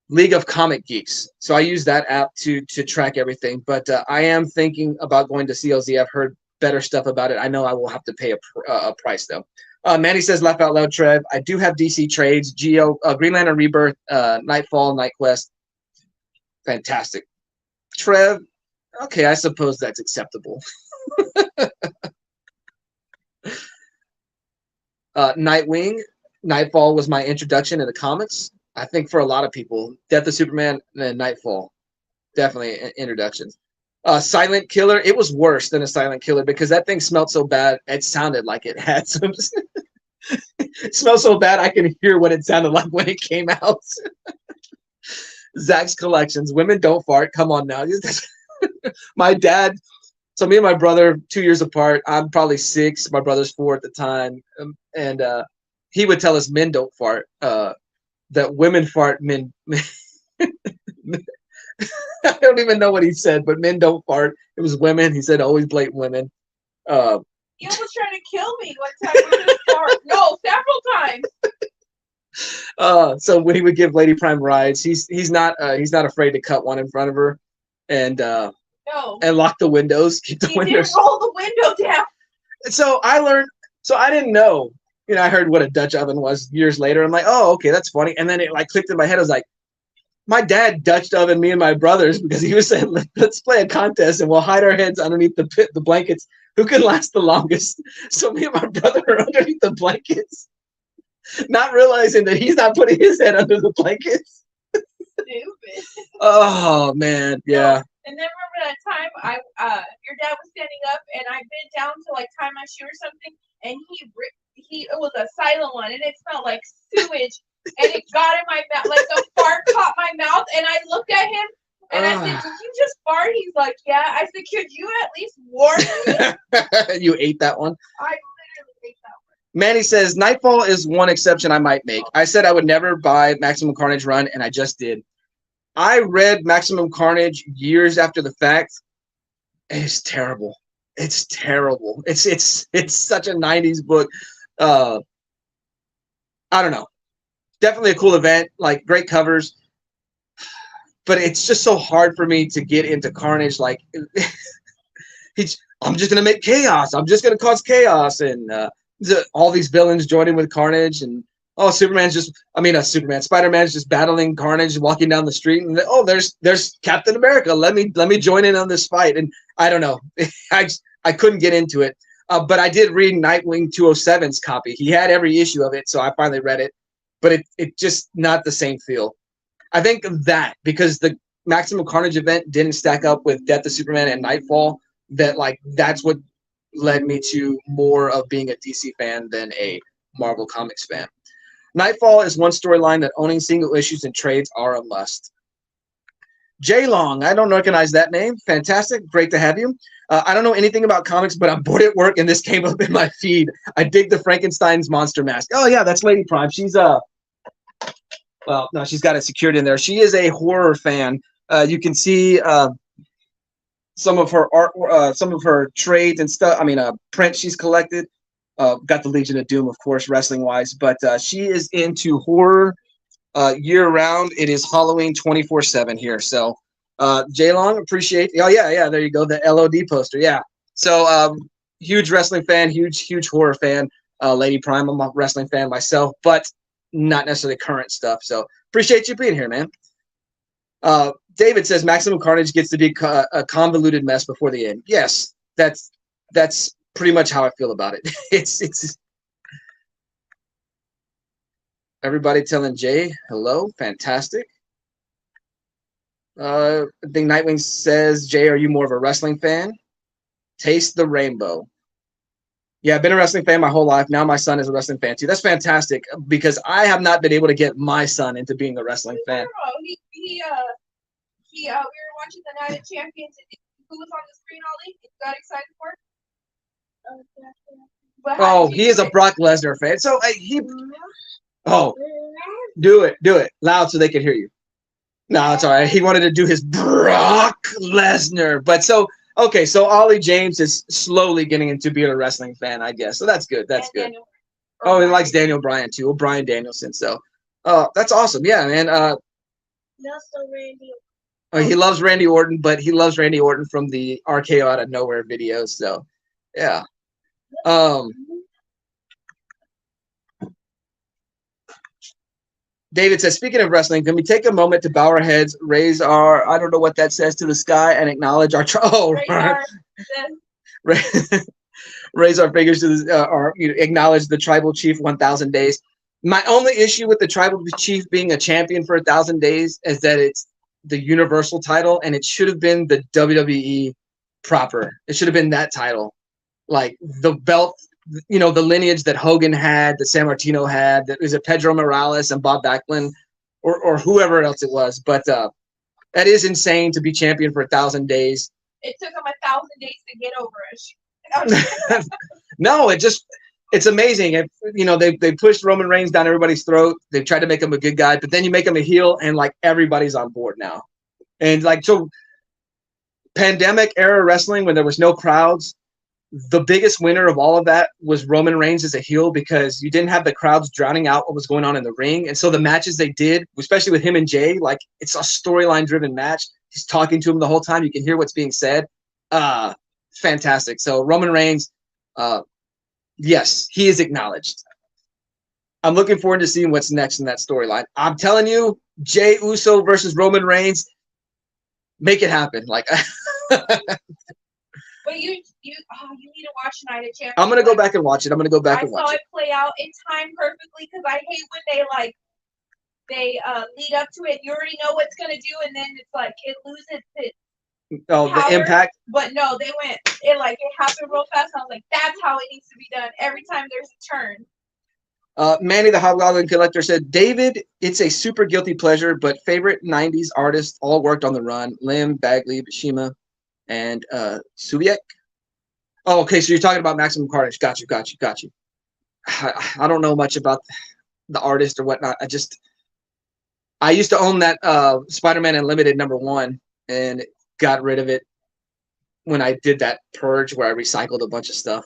League of Comic Geeks. So I use that app to track everything. But I am thinking about going to CLZ. I've heard better stuff about it. I know I will have to pay a price though. Manny says, laugh out loud, Trev. I do have DC trades, Geo, Green Lantern Rebirth, Nightfall, Night Quest. Fantastic. Trev, okay, I suppose that's acceptable. Nightwing, Nightfall was my introduction into comics. I think for a lot of people, Death of Superman and Nightfall, definitely introductions. Silent Killer, it was worse than a Silent Killer because that thing smelled so bad. It sounded like it had some. It smelled so bad I can hear what it sounded like when it came out. Zach's Collections, Women Don't Fart. Come on now. My dad. So me and my brother, 2 years apart. I'm probably 6. My brother's 4 at the time, and he would tell us men don't fart. That women fart, men. I don't even know what he said, but men don't fart. It was women. He said always blatant women. He almost tried to kill me one time with his fart. No, several times. So when he would give Lady Prime rides, he's not afraid to cut one in front of her, and lock the windows, keep the windows. Didn't roll the window down. So I learned. So I didn't know. I heard what a Dutch oven was years later. I'm like, oh, okay, that's funny. And then it like clicked in my head. I was like, my dad Dutch oven me and my brothers because he was saying, let's play a contest and we'll hide our heads underneath the blankets. Who can last the longest? So me and my brother are underneath the blankets, not realizing that he's not putting his head under the blankets. Stupid. Oh man, yeah. And then remember that time your dad was standing up and I bent down to like tie my shoe or something, and it was a silent one and it smelled like sewage. And it got in my mouth, like the fart caught my mouth, and I looked at him and I said, "Did you just fart?" He's like, "Yeah." I said, "Could you at least warn me?" You ate that one? I literally ate that one. Manny says, Nightfall is one exception I might make. I said I would never buy Maximum Carnage run, and I just did. I read Maximum Carnage years after the fact. It's terrible. It's terrible. It's such a 90s book. I don't know. Definitely a cool event, like great covers, but it's just so hard for me to get into Carnage. Like, I'm just gonna make chaos. I'm just gonna cause chaos, and all these villains joining with Carnage, and Spider-Man's just battling Carnage, walking down the street, and there's Captain America. Let me join in on this fight, and I don't know. I couldn't get into it, but I did read Nightwing 207's copy. He had every issue of it, so I finally read it. But it just not the same feel. I think that because the Maximum Carnage event didn't stack up with Death of Superman and Nightfall, that's what led me to more of being a DC fan than a Marvel Comics fan. Nightfall is one storyline that owning single issues and trades are a must. Jay Long, I don't recognize that name. Fantastic, great to have you. I don't know anything about comics, but I'm bored at work, and this came up in my feed. I dig the Frankenstein's monster mask. Oh yeah, that's Lady Prime. She's well, no, she's got it secured in there. She is a horror fan. You can see some of her art, some of her trades and stuff. I mean, prints she's collected. Got the Legion of Doom, of course, wrestling wise, but she is into horror year round. It is Halloween 24/7 here. So, Jay Long, appreciate. Oh yeah, there you go. The LOD poster. Yeah. So, huge wrestling fan, huge horror fan. Lady Prime, I'm a wrestling fan myself, but not necessarily current stuff. So appreciate you being here, man. David says Maximum Carnage gets to be a convoluted mess before the end. Yes, that's pretty much how I feel about it. It's everybody telling Jay hello, fantastic. I think Nightwing says, Jay, are you more of a wrestling fan? Taste the rainbow. Yeah, I've been a wrestling fan my whole life. Now my son is a wrestling fan too. That's fantastic because I have not been able to get my son into being a wrestling fan. We were watching the Night of Champions. And who was on the screen, Ollie? You got excited for? Oh, he is a Brock Lesnar fan. So do it loud so they can hear you. No, it's all right. He wanted to do his Brock Lesnar, but so Ollie James is slowly getting into being a wrestling fan, I guess. So that's good. That's good. He likes Daniel Bryan too. Or Bryan Danielson. So, that's awesome. Yeah, man. Randy. He loves Randy Orton, but he loves Randy Orton from the RKO Out of Nowhere videos. So, yeah. David says, speaking of wrestling, can we take a moment to bow our heads, raise our, I don't know what that says, to the sky and acknowledge our, raise our fingers to the, acknowledge the tribal chief 1,000 days. My only issue with the tribal chief being a champion for 1,000 days is that it's the universal title, and it should have been the WWE proper. It should have been that title. Like the belt, the lineage that Hogan had, that San Martino had, that was it Pedro Morales and Bob Backlund or whoever else it was. But that is insane to be champion for 1,000 days. It took him 1,000 days to get over it. No, it's amazing. They pushed Roman Reigns down everybody's throat. They tried to make him a good guy, but then you make him a heel, and like everybody's on board now. And like so, pandemic era wrestling when there was no crowds, the biggest winner of all of that was Roman Reigns as a heel because you didn't have the crowds drowning out what was going on in the ring. And so the matches they did, especially with him and Jay, like it's a storyline driven match. He's talking to him the whole time. You can hear what's being said. Fantastic. So Roman Reigns, yes, he is acknowledged. I'm looking forward to seeing what's next in that storyline. I'm telling you, Jay Uso versus Roman Reigns, make it happen. Like, but you need to watch Night of Champions. I'm gonna go back and watch it. I saw it play out in time perfectly because I hate when they lead up to it. You already know what's gonna do, and then it's like it loses its power, the impact. But no, it happened real fast. And I was like, that's how it needs to be done. Every time there's a turn. Manny the Hobgoblin Collector said, David, it's a super guilty pleasure, but favorite 90s artists all worked on the run. Lim, Bagley, Bashima, and Subiec. Oh, okay, so you're talking about Maximum Carnage. Got you. I don't know much about the artist or whatnot. I used to own that Spider-Man Unlimited #1 and got rid of it when I did that purge where I recycled a bunch of stuff.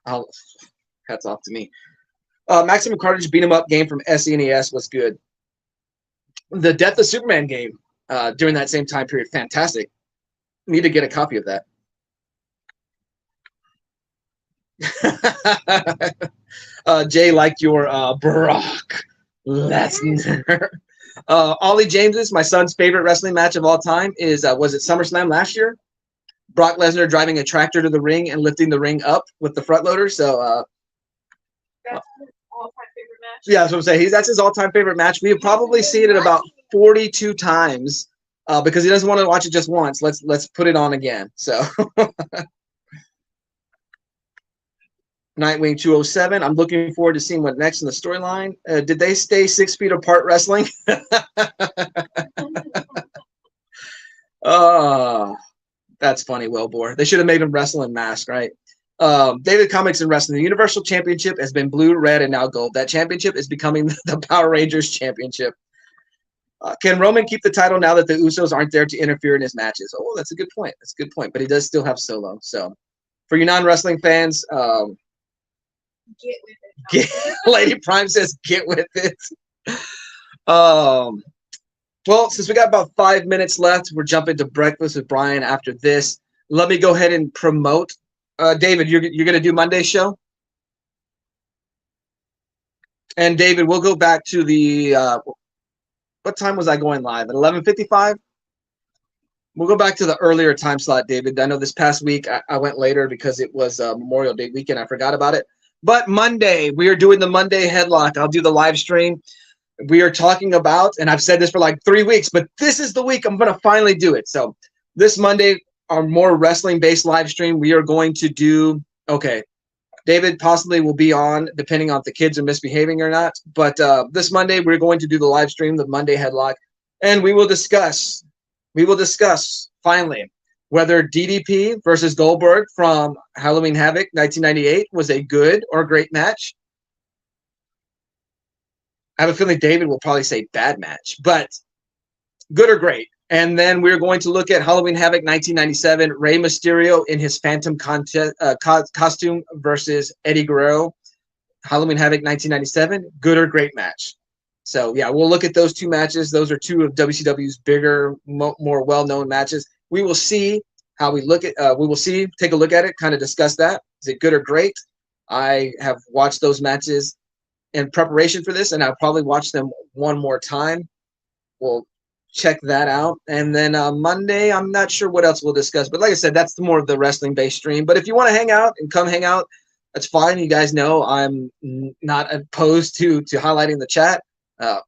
Hats off to me. Maximum Carnage beat 'em up game from SNES was good. The Death of Superman game during that same time period, fantastic. Need to get a copy of that. Jay liked your Brock Lesnar. Ollie James's, my son's favorite wrestling match of all time is was it SummerSlam last year? Brock Lesnar driving a tractor to the ring and lifting the ring up with the front loader. So that's his all-time favorite match. Yeah, that's what I'm saying. That's his all-time favorite match. We've probably seen it about 42 times because he doesn't want to watch it just once. Let's put it on again. So Nightwing 207. I'm looking forward to seeing what next in the storyline. Did they stay 6 feet apart wrestling? That's funny, Wilbur. They should have made him wrestle in mask, right? David Comics and Wrestling. The Universal Championship has been blue, red, and now gold. That championship is becoming the Power Rangers Championship. Can Roman keep the title now that the Usos aren't there to interfere in his matches? Oh, that's a good point. That's a good point. But he does still have Solo. So for you non-wrestling fans, get with it. Lady Prime says, get with it. Well, since we got about 5 minutes left, we're jumping to Breakfast with Brian after this. Let me go ahead and promote. David, you're going to do Monday's show? And David, we'll go back to the what time was I going live? At 11:55? We'll go back to the earlier time slot, David. I know this past week I went later because it was Memorial Day weekend. I forgot about it. But Monday, we are doing the Monday headlock. I'll do the live stream. We are talking about, and I've said this for like 3 weeks, but this is the week I'm going to finally do it. So this Monday, our more wrestling-based live stream, we are going to do, okay, David possibly will be on, depending on if the kids are misbehaving or not. But this Monday, we're going to do the live stream, the Monday headlock, and we will discuss finally whether DDP versus Goldberg from Halloween Havoc 1998 was a good or great match. I have a feeling David will probably say bad match, but good or great. And then we're going to look at Halloween Havoc 1997, Rey Mysterio in his Phantom costume versus Eddie Guerrero. Halloween Havoc 1997, good or great match. So, yeah, we'll look at those two matches. Those are two of WCW's bigger, more well-known matches. We will see how we look at take a look at it, kind of discuss that. Is it good or great? I have watched those matches in preparation for this, and I'll probably watch them one more time. We'll check that out. And then Monday, I'm not sure what else we'll discuss. But like I said, that's more of the wrestling-based stream. But if you want to hang out and come hang out, that's fine. You guys know I'm not opposed to highlighting the chat.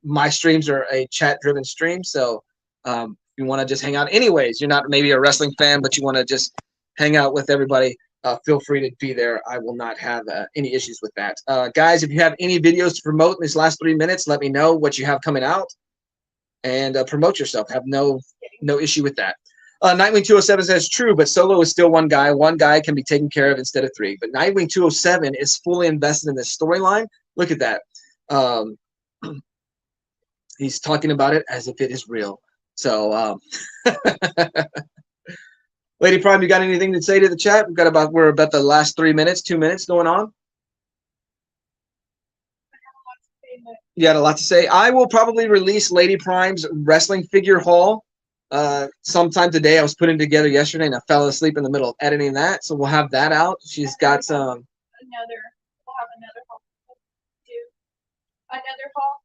My streams are a chat-driven stream. So if you want to just hang out anyways, you're not maybe a wrestling fan, but you want to just hang out with everybody, feel free to be there. I will not have any issues with that. Guys, if you have any videos to promote in these last 3 minutes, let me know what you have coming out. And promote yourself. Have no issue with that. Nightwing 207 says true, but Solo is still one guy. One guy can be taken care of instead of three. But Nightwing 207 is fully invested in this storyline. Look at that. He's talking about it as if it is real. So, Lady Prime, you got anything to say to the chat? We're about the last 3 minutes, 2 minutes going on. You got a lot to say. I will probably release Lady Prime's wrestling figure haul sometime today. I was putting it together yesterday, and I fell asleep in the middle of editing that. So we'll have that out. She's got some. We'll have another haul. Another haul.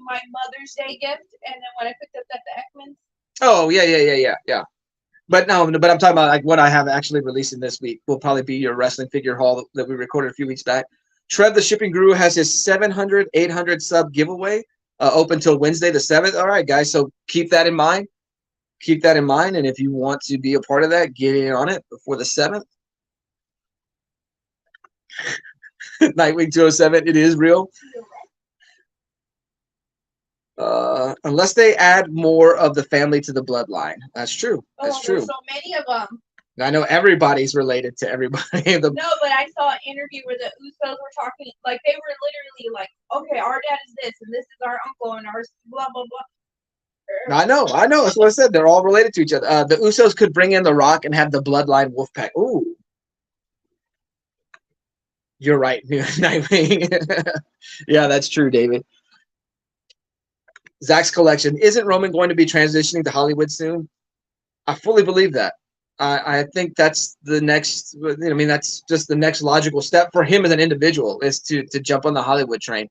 My Mother's Day gift, and then when I picked up at the Ekman's. Oh yeah. But I'm talking about like what I have actually releasing this week. Will probably be your wrestling figure haul that we recorded a few weeks back. Trev the Shipping Guru has his 700, 800 sub giveaway open till Wednesday the 7th. All right, guys, so keep that in mind. And if you want to be a part of that, get in on it before the 7th. Nightwing 207, it is real. Unless they add more of the family to the bloodline. That's true. That's true. There's so many of them. I know everybody's related to everybody. No, but I saw an interview where the Usos were talking, like they were literally like, okay, our dad is this, and this is our uncle, and ours blah, blah, blah. I know. That's what I said. They're all related to each other. The Usos could bring in The Rock and have the Bloodline Wolfpack. Ooh. You're right, Nightwing. Yeah, that's true, David. Zach's collection. Isn't Roman going to be transitioning to Hollywood soon? I fully believe that. I think that's the next. I mean, that's just the next logical step for him as an individual is to jump on the Hollywood train.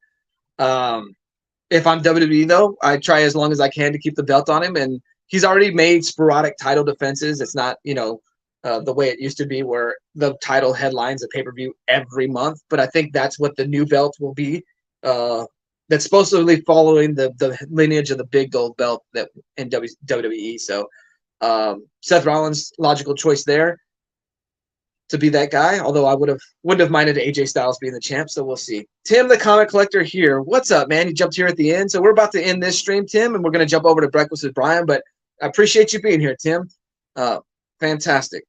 If I'm WWE though, I try as long as I can to keep the belt on him, and he's already made sporadic title defenses. It's not the way it used to be where the title headlines a pay-per-view every month. But I think that's what the new belt will be. That's supposedly following the lineage of the big gold belt that in WWE. So. Seth Rollins, logical choice there to be that guy. Although I wouldn't have minded AJ Styles being the champ. So we'll see. Tim, the comic collector here. What's up, man? You jumped here at the end. So we're about to end this stream, Tim, and we're going to jump over to Breakfast with Brian. But I appreciate you being here, Tim. Fantastic.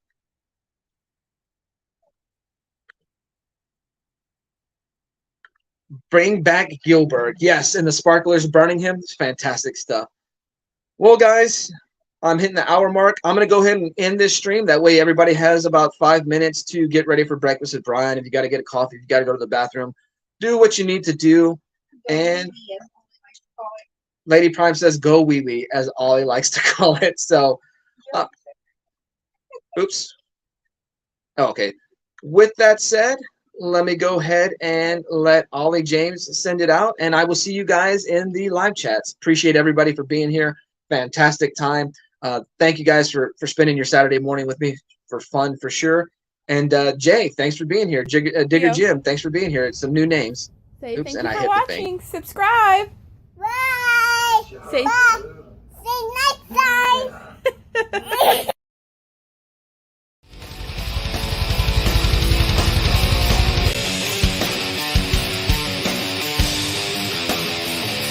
Bring back Gilbert. Yes, and the sparklers burning him. It's fantastic stuff. Well, guys. I'm hitting the hour mark. I'm going to go ahead and end this stream. That way everybody has about 5 minutes to get ready for Breakfast with Brian. If you got to get a coffee, if you got to go to the bathroom, do what you need to do. And Lady Prime says, go wee wee, as Ollie likes to call it. So, oops. Oh, okay. With that said, let me go ahead and let Ollie James send it out. And I will see you guys in the live chats. Appreciate everybody for being here. fantastic time. Thank you guys for spending your Saturday morning with me for fun for sure. And Jay, thanks for being here. Digger Jim, thanks for being here. It's some new names. Say Oops, thank and you I for hit the thing. watching. Subscribe. Bye. Say